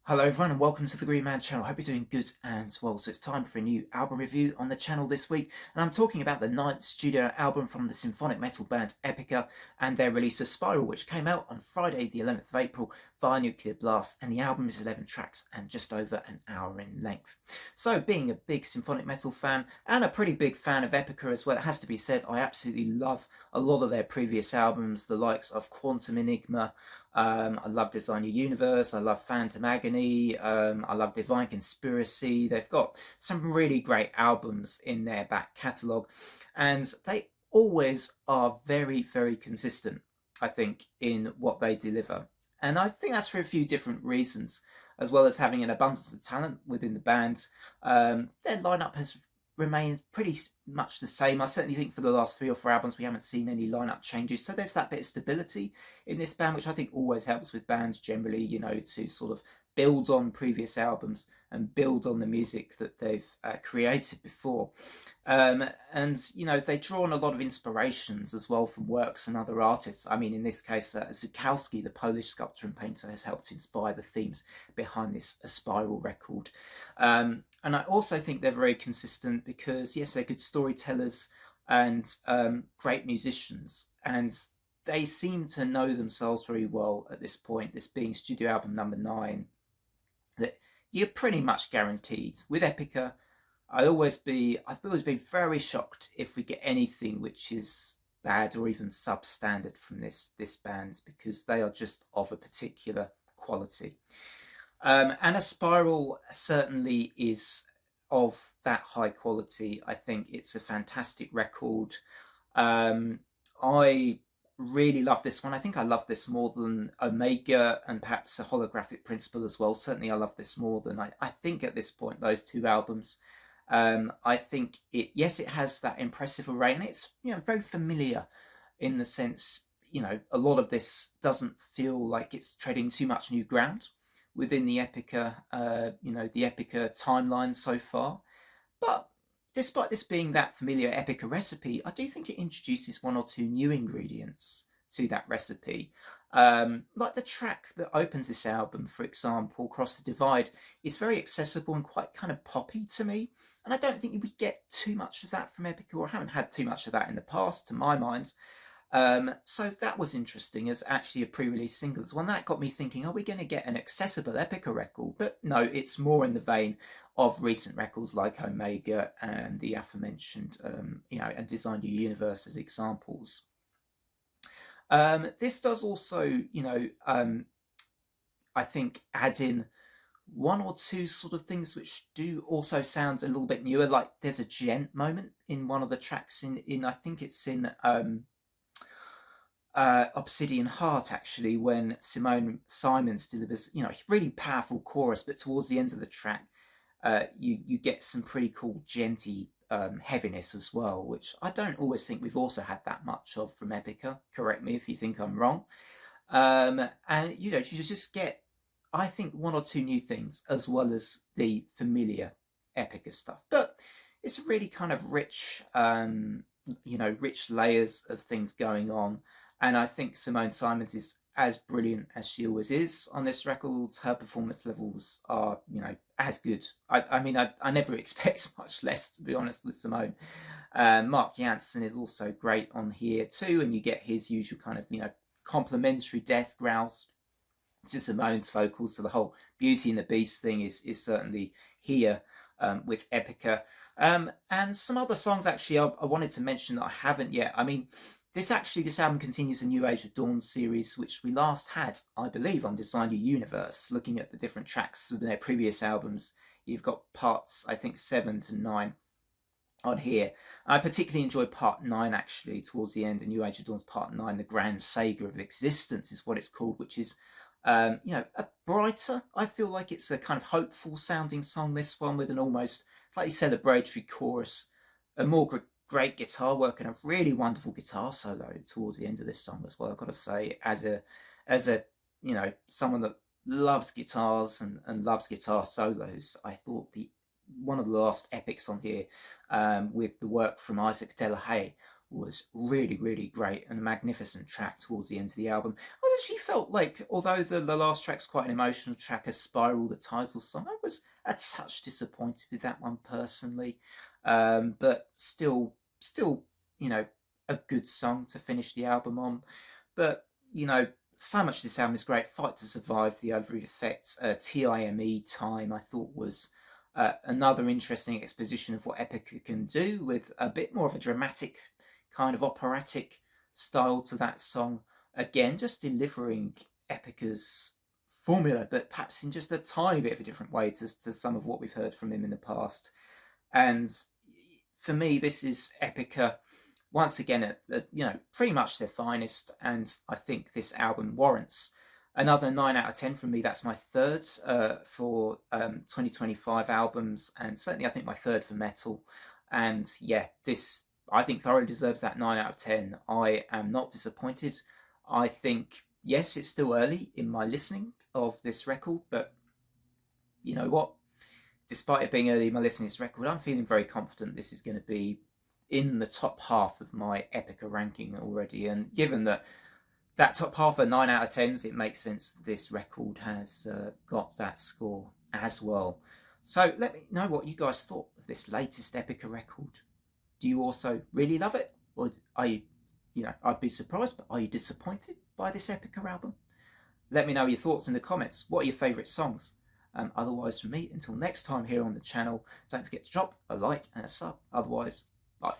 Hello everyone and welcome to the Green Man channel. Hope you're doing good and well. So it's time for a new album review on the channel this week, and I'm talking about the ninth studio album from the symphonic metal band Epica and their release Aspiral, which came out on Friday the 11th of April via Nuclear Blast, and the album is 11 tracks and just over an hour in length. So being a big symphonic metal fan and a pretty big fan of Epica as well, it has to be said I absolutely love a lot of their previous albums, the likes of Quantum Enigma. I love Design Your Universe. I love Phantom Agony. I love Divine Conspiracy. They've got some really great albums in their back catalogue, and they always are very, very consistent, I think, in what they deliver. And I think that's for a few different reasons, as well as having an abundance of talent within the band. Their lineup has remained pretty much the same. I certainly think for the last 3 or 4 albums we haven't seen any lineup changes, so there's that bit of stability in this band, which I think always helps with bands generally, to sort of build on previous albums and build on the music that they've created before. And they draw on a lot of inspirations as well from works and other artists. I mean, in this case, Zukowski, the Polish sculptor and painter, has helped inspire the themes behind this Aspiral record. And I also think they're very consistent because, yes, they're good storytellers and great musicians, and they seem to know themselves very well at this point, this being studio album number 9, that you're pretty much guaranteed. With Epica, I've always been very shocked if we get anything which is bad or even substandard from this band, because they are just of a particular quality. And Aspiral certainly is of that high quality. I think it's a fantastic record. I really love this one. I think I love this more than Omega and perhaps a Holographic Principle as well. Certainly I love this more than I think at this point, those two albums. I think it has that impressive array, and it's very familiar in the sense, a lot of this doesn't feel like it's treading too much new ground within the Epica, the Epica timeline so far. But despite this being that familiar Epica recipe, I do think it introduces 1 or 2 new ingredients to that recipe. Like the track that opens this album, for example, Cross the Divide, is very accessible and quite kind of poppy to me. And I don't think we get too much of that from Epica, or haven't had too much of that in the past, to my mind. So that was interesting as actually a pre-release single as well. And that got me thinking, are we going to get an accessible Epica record? But no, it's more in the vein of recent records like Omega and the aforementioned, and Design Your Universe as examples. This does also, I think add in 1 or 2 sort of things which do also sound a little bit newer. Like there's a gent moment in one of the tracks in I think it's in Obsidian Heart, actually, when Simone Simons delivers a really powerful chorus, but towards the end of the track you get some pretty cool genty heaviness as well, which I don't always think we've also had that much of from Epica. Correct me if you think I'm wrong. And you just get, I think, 1 or 2 new things as well as the familiar Epica stuff. But it's really kind of rich, rich layers of things going on. And I think Simone Simons is as brilliant as she always is on this record. Her performance levels are, as good. I never expect much less, to be honest, with Simone. Mark Jansen is also great on here too, and you get his usual kind of, complimentary death growls to Simone's vocals. So the whole Beauty and the Beast thing is certainly here with Epica. And some other songs, actually, I wanted to mention that I haven't yet. I mean, this album continues a New Age of Dawn series, which we last had, I believe, on Design Your Universe. Looking at the different tracks within their previous albums, you've got parts, I think, 7 to 9 on here. I particularly enjoyed part 9, actually, towards the end. The New Age of Dawn's part 9, The Grand Saga of Existence is what it's called, which is, a brighter, I feel like it's a kind of hopeful sounding song, this one, with an almost slightly celebratory chorus, a more great guitar work, and a really wonderful guitar solo towards the end of this song as well. I've got to say, as a someone that loves guitars and loves guitar solos, I thought one of the last epics on here, with the work from Isaac Delahaye, was really, really great and a magnificent track towards the end of the album. I actually felt like, although the last track's quite an emotional track, Aspiral, the title song, I was a touch disappointed with that one personally. But still, a good song to finish the album on. But, so much of this album is great. Fight to Survive, The Overheat Effect, Time, I thought was another interesting exposition of what Epica can do, with a bit more of a dramatic kind of operatic style to that song. Again, just delivering Epica's formula, but perhaps in just a tiny bit of a different way to some of what we've heard from him in the past. And for me, this is Epica once again at pretty much their finest, and I think this album warrants another 9 out of 10 from me. That's my third for 2025 albums, and certainly I think my third for metal. And yeah, this I think thoroughly deserves that 9 out of 10. I am not disappointed. I think, yes, it's still early in my listening of this record, but you know what? Despite it being early in my listening to this record, I'm feeling very confident this is going to be in the top half of my Epica ranking already. And given that top half are 9 out of 10s, it makes sense that this record has got that score as well. So let me know what you guys thought of this latest Epica record. Do you also really love it? Or are you, I'd be surprised, but are you disappointed by this Epica album? Let me know your thoughts in the comments. What are your favourite songs? Otherwise, from me, until next time here on the channel, don't forget to drop a like and a sub. Otherwise, bye.